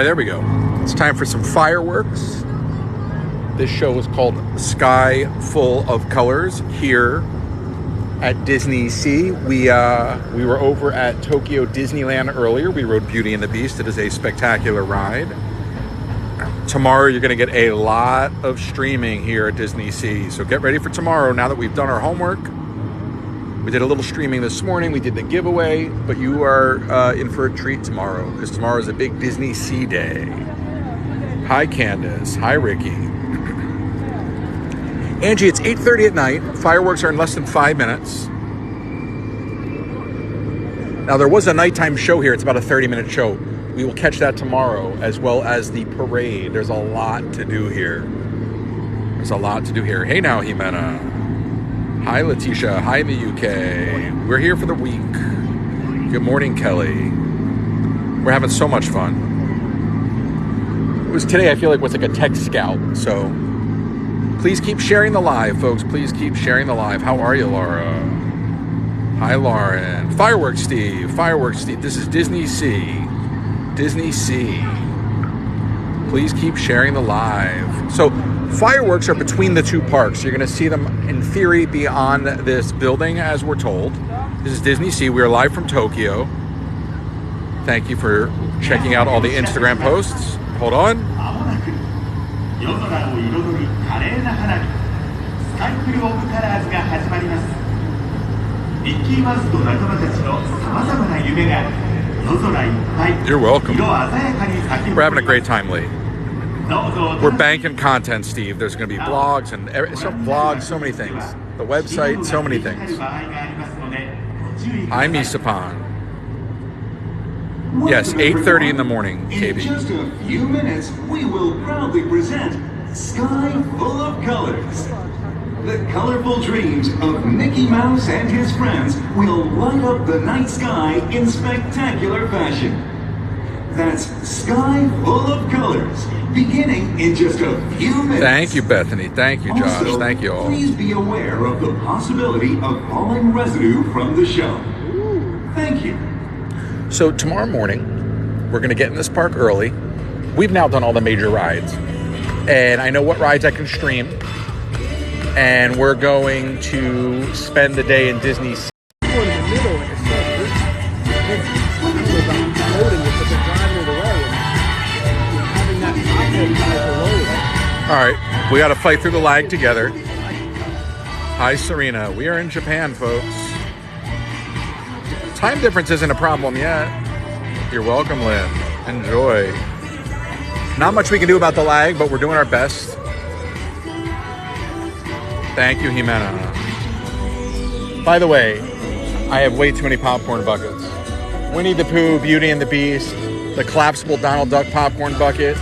right, there we go. It's time for some fireworks. This show is called Sky Full of Colors here at Disney Sea. We were over at Tokyo Disneyland earlier. We rode Beauty and the Beast. It is a spectacular ride. Tomorrow you're going to get a lot of streaming here at Disney Sea. So get ready for tomorrow now that we've done our homework. We did a little streaming this morning. We did the giveaway, but you are in for a treat tomorrow because tomorrow is a big Disney Sea day. Hi, Candace. Hi, Ricky. Angie, it's 8:30 at night. Fireworks are in less than 5 minutes. Now, there was a nighttime show here. It's about a 30-minute show. We will catch that tomorrow, as well as the parade. There's a lot to do here. There's a lot to do here. Hey now, Jimena. Hi, Letitia. Hi, in the UK. We're here for the week. Good morning, Kelly. We're having so much fun. It was today, I feel like, was like a tech scout. So please keep sharing the live, folks. Please keep sharing the live. How are you, Laura? Hi, Lauren. Fireworks, Steve. Fireworks, Steve. This is Disney Sea. Disney Sea. Please keep sharing the live. So fireworks are between the two parks. You're going to see them, in theory, beyond this building, as we're told. This is Disney Sea. We are live from Tokyo. Thank you for checking out all the Instagram posts. Hold on. You're welcome. We're having a great time, Lee. We're banking content, Steve. There's going to be blogs and so many things. The website, so many things. Hi, Misapan. Yes, 8:30 in the morning, KB. In just a few minutes, we will proudly present Sky Full of Colors. The colorful dreams of Mickey Mouse and his friends will light up the night sky in spectacular fashion. That's Sky Full of Colors, beginning in just a few minutes. Thank you, Bethany. Thank you, Josh. Also, thank you all. Please be aware of the possibility of falling residue from the show. Thank you. So tomorrow morning, we're going to get in this park early. We've now done all the major rides. And I know what rides I can stream. And we're going to spend the day in Disney Sea. All right, we got to fight through the lag together. Hi, Serena. We are in Japan, folks. Time difference isn't a problem yet. You're welcome, Lynn. Enjoy. Not much we can do about the lag, but we're doing our best. Thank you, Jimena. By the way, I have way too many popcorn buckets. Winnie the Pooh, Beauty and the Beast, the collapsible Donald Duck popcorn bucket.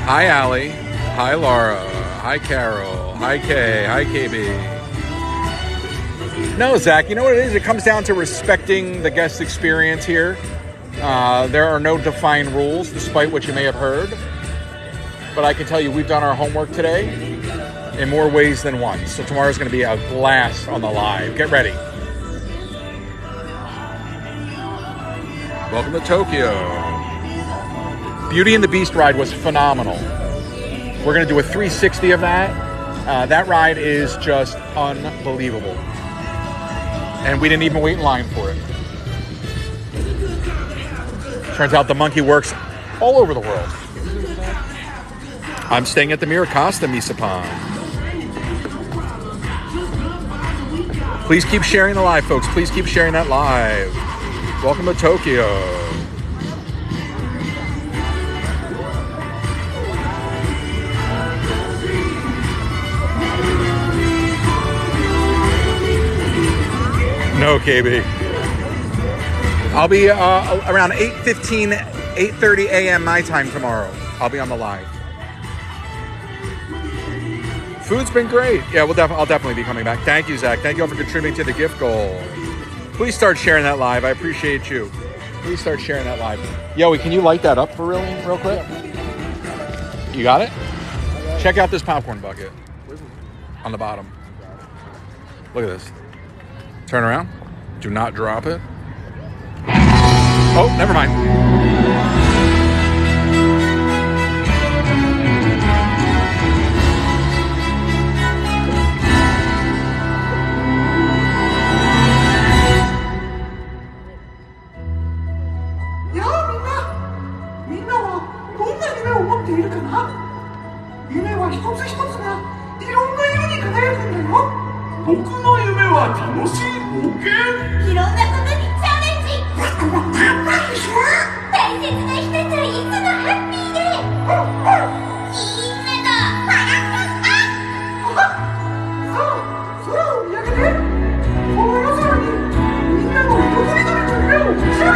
Hi, Allie. Hi, Laura. Hi, Carol. Hi, Kay. Hi, KB. No, Zach, you know what it is? It comes down to respecting the guest experience here. There are no defined rules, despite what you may have heard. But I can tell you, we've done our homework today in more ways than one. So tomorrow's going to be a blast on the live. Get ready. Welcome to Tokyo. Beauty and the Beast ride was phenomenal. We're going to do a 360 of that. That ride is just unbelievable. And we didn't even wait in line for it. Turns out the monkey works all over the world. I'm staying at the Miracosta, Misapan. Please keep sharing the live, folks. Please keep sharing that live. Welcome to Tokyo. No, KB. I'll be around 8:15, 8:30 a.m. my time tomorrow. I'll be on the live. Food's been great. Yeah, I'll definitely be coming back. Thank you, Zach. Thank you all for contributing to the gift goal. Please start sharing that live. I appreciate you. Please start sharing that live. Yoey, can you light that up for real quick? You got it? Check out this popcorn bucket on the bottom. Look at this. Turn around. Do not drop it. Oh, never mind. つ一つがいろんな色に輝くんだよ。僕の夢は楽しい冒険。いろんなことにチャレンジ。大切な人といつもハッピーで。みんなと笑ってさあ、空を見上げて、この夜空にみんなの色とりどりの夢を見せよう。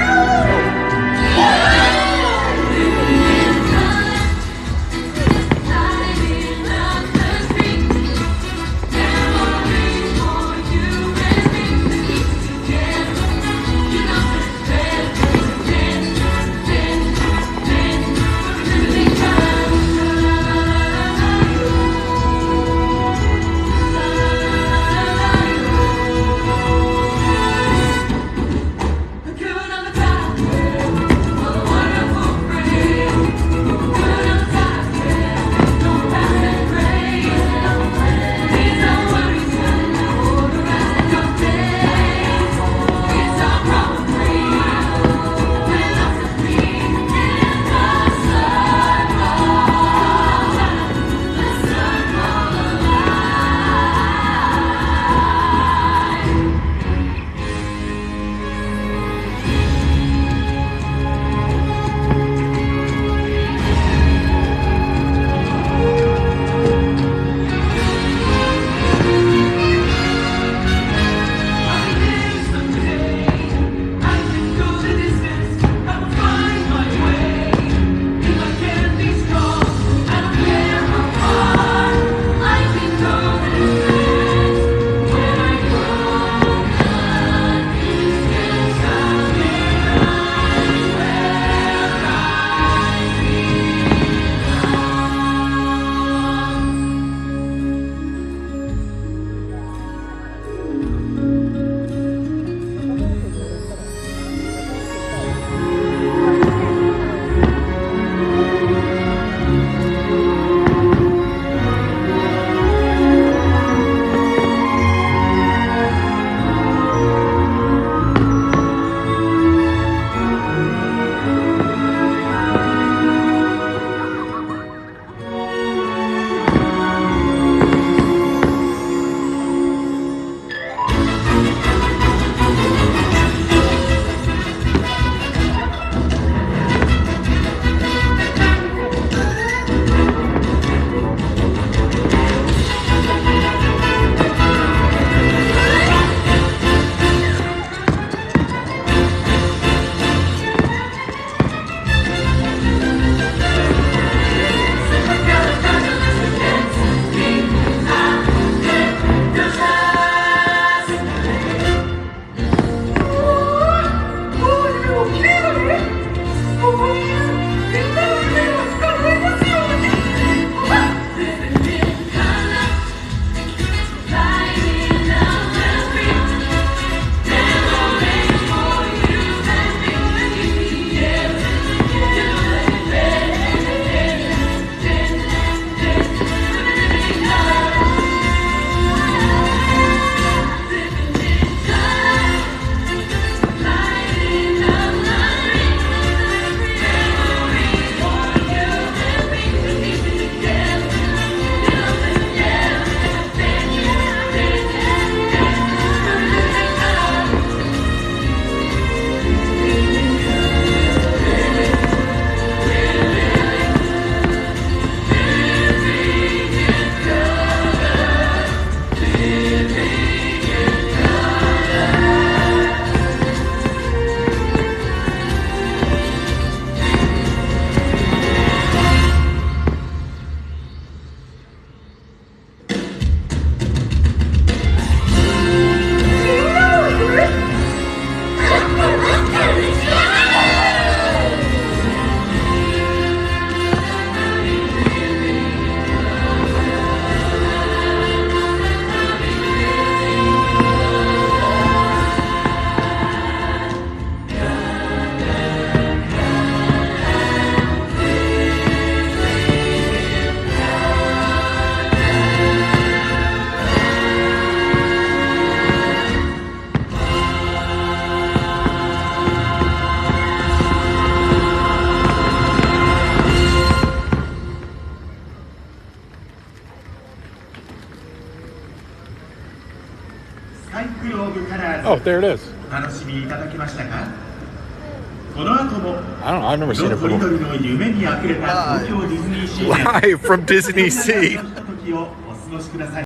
スカイグローブカラーズ Oh, there it is. お楽しみいただけましたか。この後も I don't know. I've never seen it 色とり before. どりの夢にあふれた東京ディズニーシーで Live from Disney Sea. ひとときをお過ごしください。